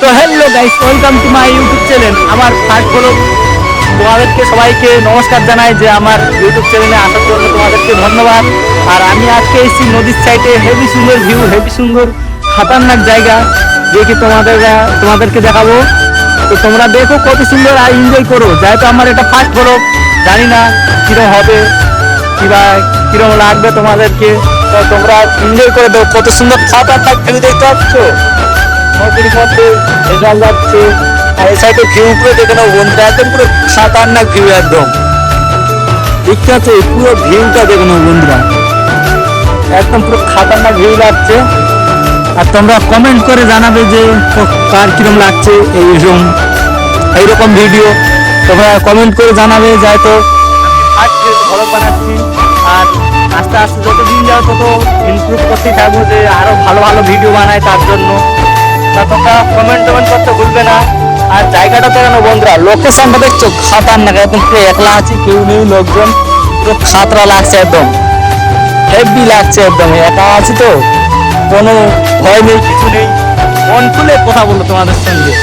তো hello guys, welcome to my YouTube channel. আমার first হলো তোমাদেরকে সবাইকে নমস্কার জানাই যে আমার ইউটিউব চ্যানেলে আসার জন্য তোমাদেরকে ধন্যবাদ। আর আমি আজকে এসেছি নদীর সাইডে, হেভি সুন্দর ভিউ, হেভি সুন্দর খতরনাক জায়গা, যে কি তোমাদেরকে দেখাবো। তো তোমরা দেখো কত সুন্দর আর এনজয় করো। যেহেতু আমার এটা ফার্স্ট হলো, জানি না কিরকম হবে কিবা কিরকম লাগবে তোমাদেরকে। তো তোমরা এনজয় করে দাও। কত সুন্দর খতরনাক ভিউ দেখতে পাচ্ছ, নদীর মধ্যে জল যাচ্ছে আর এই সাইডে ভিউ পুরো দেখে নাও বন্ধুরা, একদম পুরো খতরনাক ভিউ, একদম দেখতে পাচ্ছ পুরো ভিউটা দেখে নাও বন্ধুরা, একদম পুরো খতরনাক ভিউ লাগছে। আর তোমরা কমেন্ট করে জানাবে যে কার কিরকম লাগছে এইরকম ভিডিও। তোমরা কমেন্ট করে জানাবে। যেহেতু ভালো বানাচ্ছি আর আস্তে আস্তে যত দিন যাও তত ইমপ্রুভ করতেই থাকবো, যে আরো ভালো ভালো ভিডিও বানাই তার জন্য। তা তোমরা কমেন্ট করতে ভুলবে না। আর জায়গাটা দেখো বন্ধুরা, লোকেশনটা দেখছো খতরনাক, একদম পুরো একলা আছি, কেউ নেই, লোকজন পুরো খাতরা লাগছে, একদম হেভি লাগছে, একদম একা আছি তো কোনো ভয় নেই, কিছু নেই, মন খুলে কথা বলবো তোমাদের সঙ্গে।